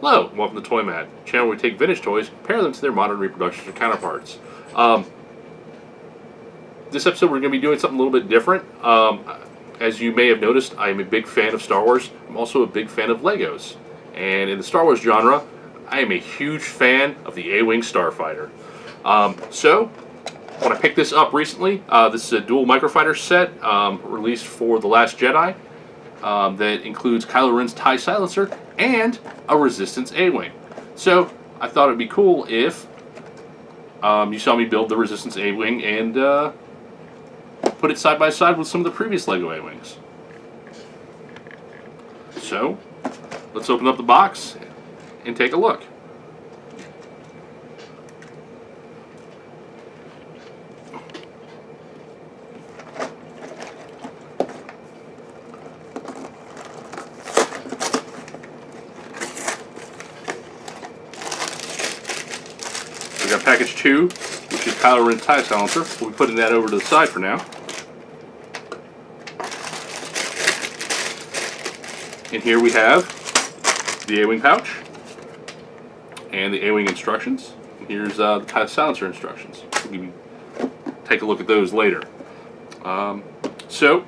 Hello, and welcome to ToyMatt, a channel where we take vintage toys, compare them to their modern reproductions or counterparts. This episode we're going to be doing something a little bit different. As you may have noticed, I am a big fan of Star Wars. I'm also a big fan of Legos. And in the Star Wars genre, I am a huge fan of the A-Wing Starfighter. So, when I picked this up recently, this is a dual microfighter set released for The Last Jedi. That includes Kylo Ren's TIE silencer and a Resistance A-Wing. So I thought it'd be cool if you saw me build the Resistance A-Wing and put it side by side with some of the previous LEGO A-Wings. So let's open up the box and take a look. We got package 2, which is Kylo Ren's TIE silencer. We'll be putting that over to the side for now. And here we have the A-Wing pouch and the A-Wing instructions. And here's the TIE silencer instructions. We'll take a look at those later. So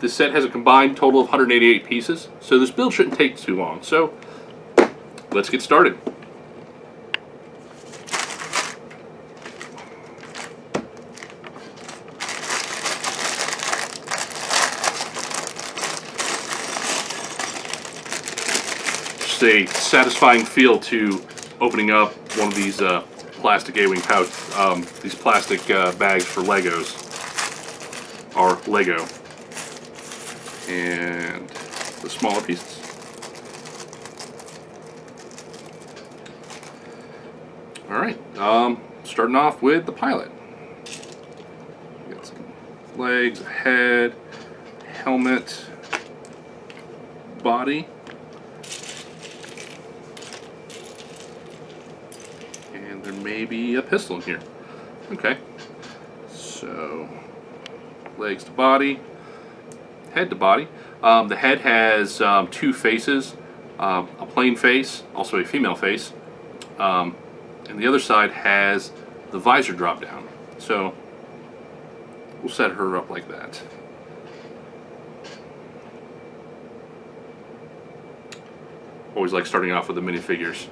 this set has a combined total of 188 pieces, so this build shouldn't take too long. So let's get started. A satisfying feel to opening up one of these plastic A-Wing pouch, these plastic bags for Legos, or Lego, and the smaller pieces. Alright, starting off with the pilot. We got some legs, a head, helmet, body. There may be a pistol in here. Okay. So, legs to body, head to body. The head has two faces, a plain face, also a female face, and the other side has the visor drop down. So, we'll set her up like that. Always like starting off with the minifigures.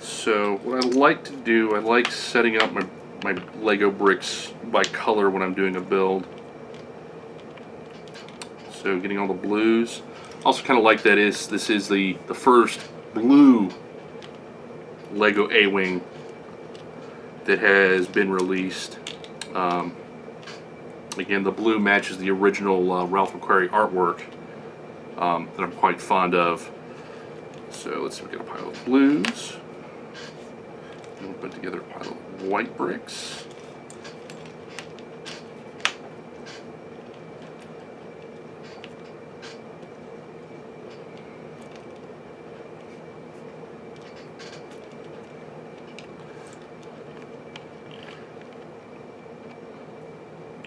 So what I like to do, I like setting up my Lego bricks by color when I'm doing a build. So getting all the blues. Also kind of like that is this is the first blue Lego A-Wing that has been released. Again, the blue matches the original Ralph McQuarrie artwork that I'm quite fond of. So let's see, we get a pile of blues. And we'll put together a pile of white bricks.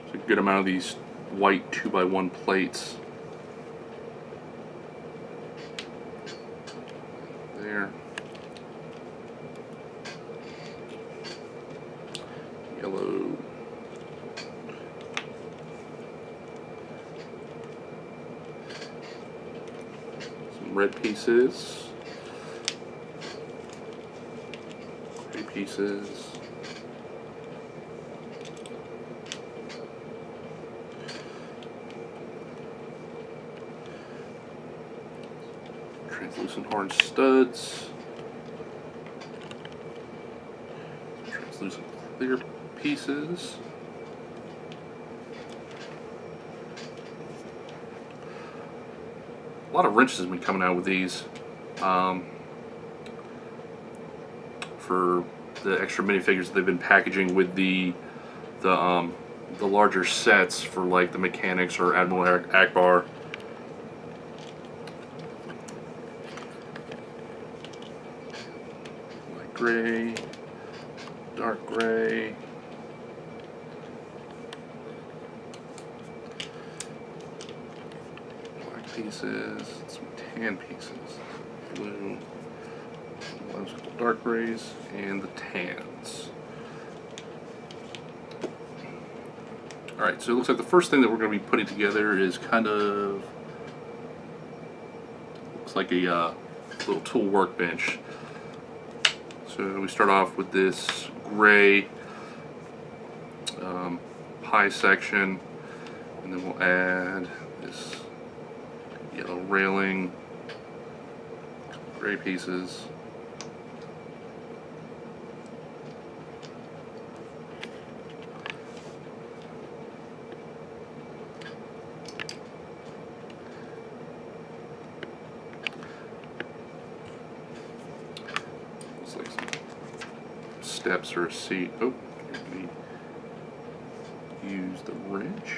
So a good amount of these white 2x1 plates. There. Yellow. Some red pieces. Gray pieces. Translucent orange studs. Translucent clear pieces. A lot of wrenches have been coming out with these for the extra minifigures that they've been packaging with the larger sets for like the mechanics or Admiral Akbar. Light gray, dark gray. Black pieces, some tan pieces. Blue, a couple dark grays, and the tans. Alright, so it looks like the first thing that we're going to be putting together is kind of, looks like a little tool workbench. So we start off with this gray pie section, and then we'll add this yellow railing, gray pieces. Looks like some steps or a seat. Oh, let me use the wrench.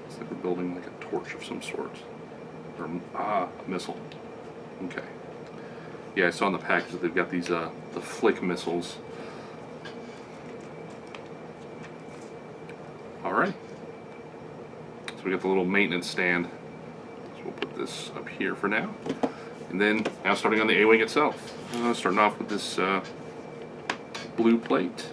It's like we're building like a torch of some sort. Or, a missile. Okay. Yeah, I saw in the package that they've got these, the flick missiles. Alright. So we got the little maintenance stand. So we'll put this up here for now. And then, now starting on the A-Wing itself. Starting off with this blue plate.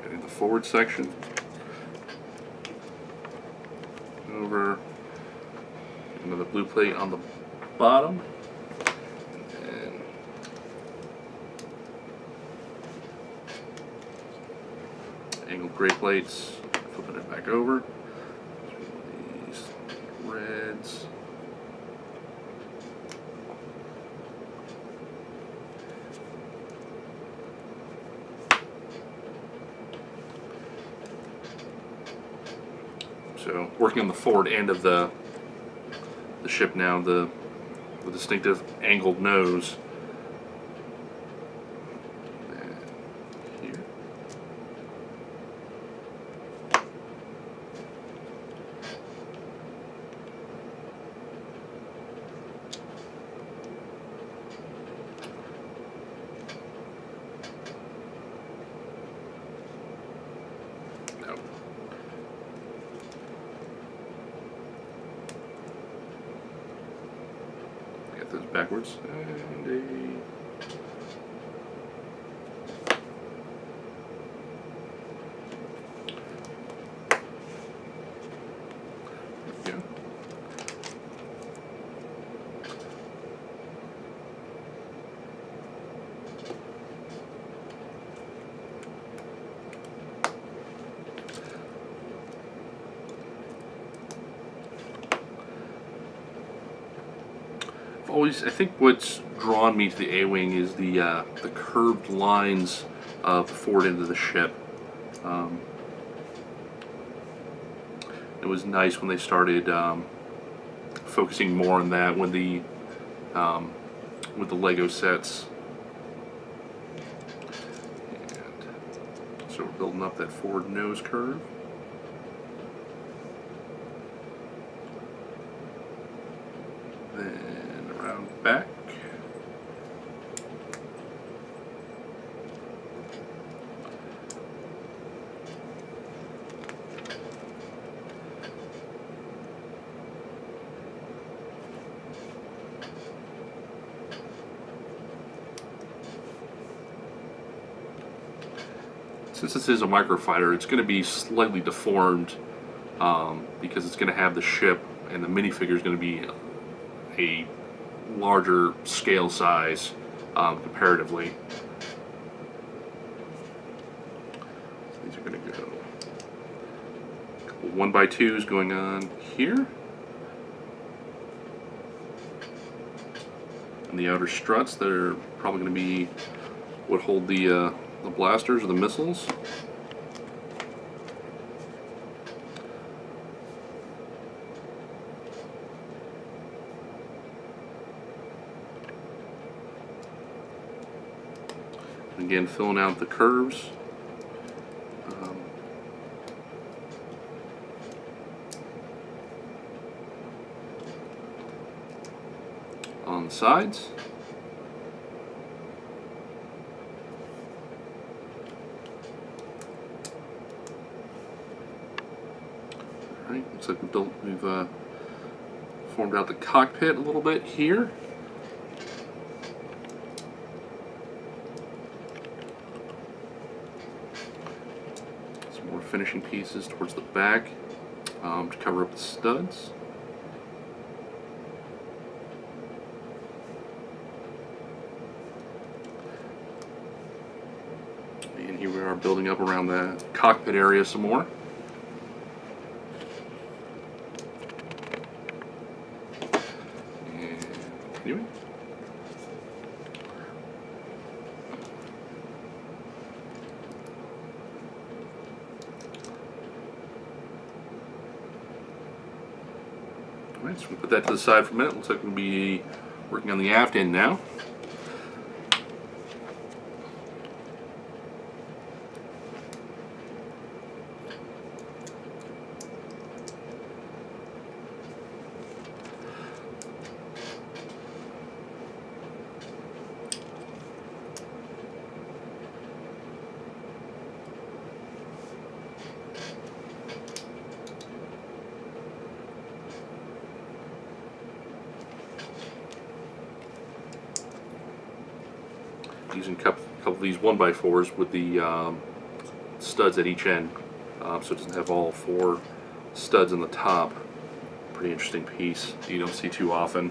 Getting the forward section. Over another blue plate on the bottom. Angled gray plates, flipping it back over. These reds. So working on the forward end of the ship now, the distinctive angled nose. Get those backwards and a I think what's drawn me to the A-Wing is the curved lines of the forward end of the ship. It was nice when they started focusing more on that with the Lego sets. And so we're building up that forward nose curve. Then around back. Since this is a microfighter, it's going to be slightly deformed because it's going to have the ship, and the minifigure is going to be a larger scale size comparatively. So these are going to go a couple 1x2s going on here. And the outer struts that are probably going to be what hold the blasters or the missiles. Again, filling out the curves. On the sides. Alright, looks like we've formed out the cockpit a little bit here. Some more finishing pieces towards the back to cover up the studs. And here we are building up around the cockpit area some more. And continuing. Alright, so we'll put that to the side for a minute. Looks like we'll be working on the aft end now. Using a couple of these 1x4s with the studs at each end, so it doesn't have all 4 studs in the top. Pretty interesting piece that you don't see too often.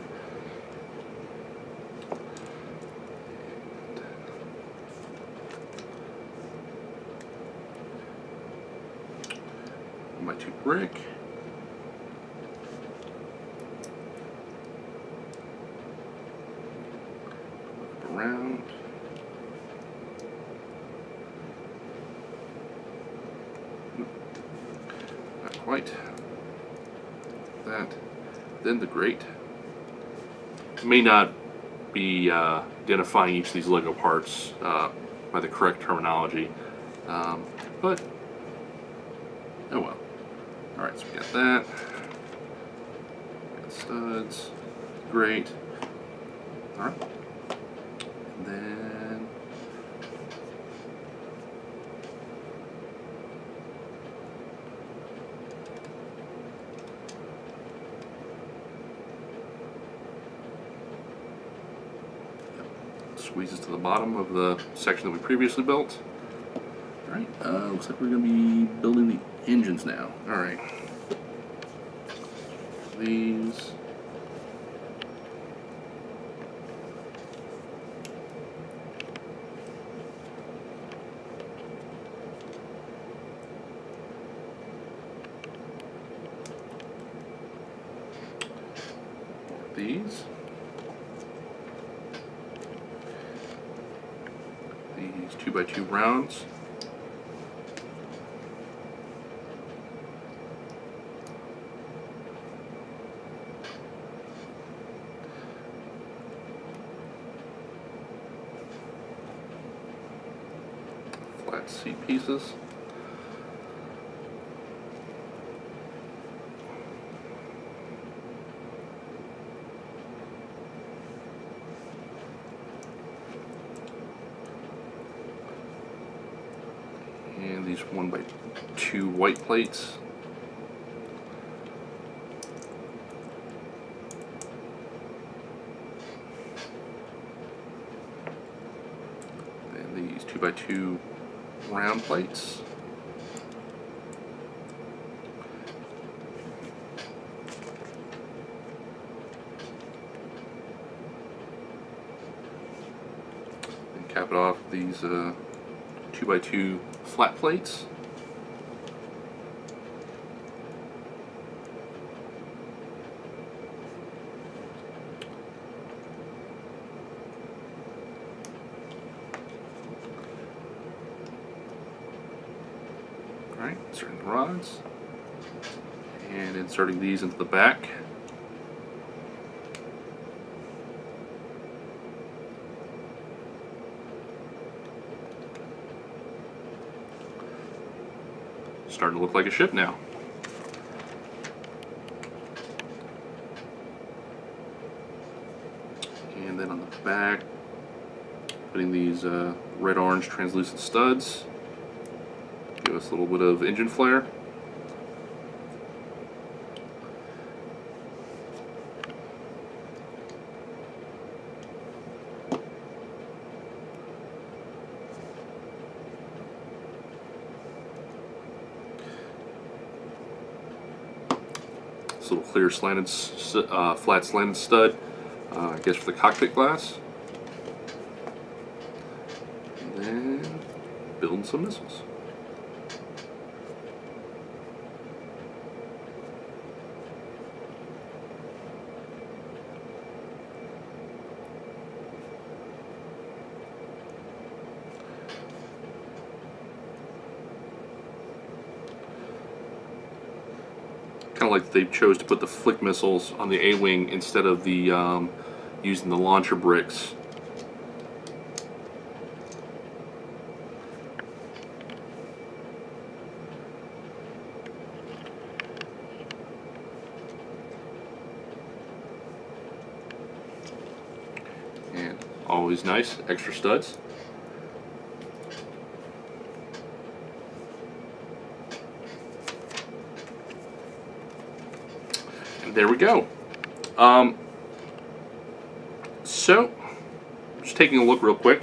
1x2 brick. Around. Not quite. That. Then the grate. May not be identifying each of these Lego parts by the correct terminology, but oh well. Alright, so we got that. Got studs. Grate. Alright. And then squeezes to the bottom of the section that we previously built. Alright, looks like we're going to be building the engines now. Alright. These. These 2x2 rounds. Flat seat pieces. And these 1x2 white plates. And these 2x2 round plates. And cap it off with these 2x2 flat plates. Alright, inserting the rods and inserting these into the back. starting to look like a ship now. And then on the back, putting these red-orange translucent studs. Give us a little bit of engine flare. This little clear slanted, flat slanted stud, I guess for the cockpit glass. And then building some missiles. Kind of like they chose to put the flick missiles on the A-wing instead of the using the launcher bricks. And always nice, extra studs. There we go. So, just taking a look real quick.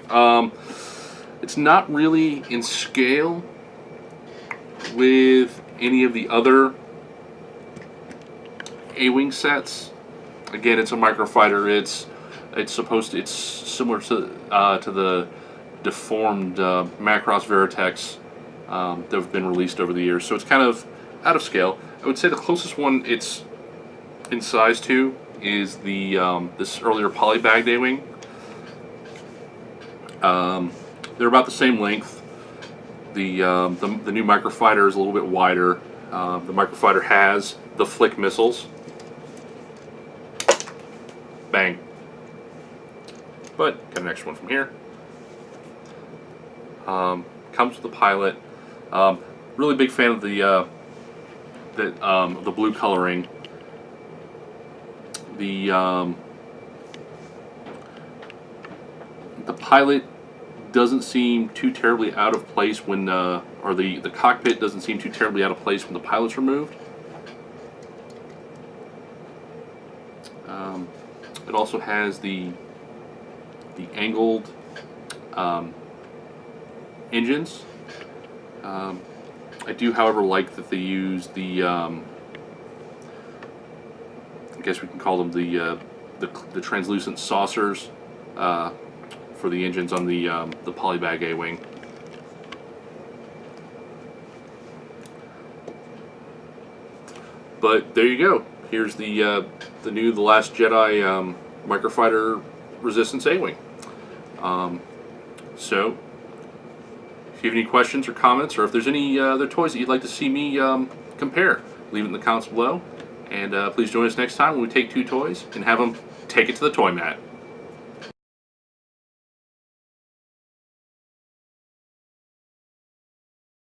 It's not really in scale with any of the other A-wing sets. Again, it's a microfighter. It's similar to the deformed Macross Veritex that have been released over the years. So it's kind of out of scale. I would say the closest one it's in size to is the this earlier polybagged A-wing. They're about the same length. The new microfighter is a little bit wider. The microfighter has the flick missiles. Bang. But got an extra one from here. Comes with the pilot. Really big fan of the blue coloring. The pilot doesn't seem too terribly out of place when, or the cockpit doesn't seem too terribly out of place when the pilot's removed. It also has the angled engines. I do, however, like that they use the I guess we can call them the translucent saucers for the engines on the polybag A-wing. But there you go. Here's the new The Last Jedi microfighter Resistance A-wing. So, if you have any questions or comments, or if there's any other toys that you'd like to see me compare, leave it in the comments below. And please join us next time when we take two toys and have them take it to the toy mat.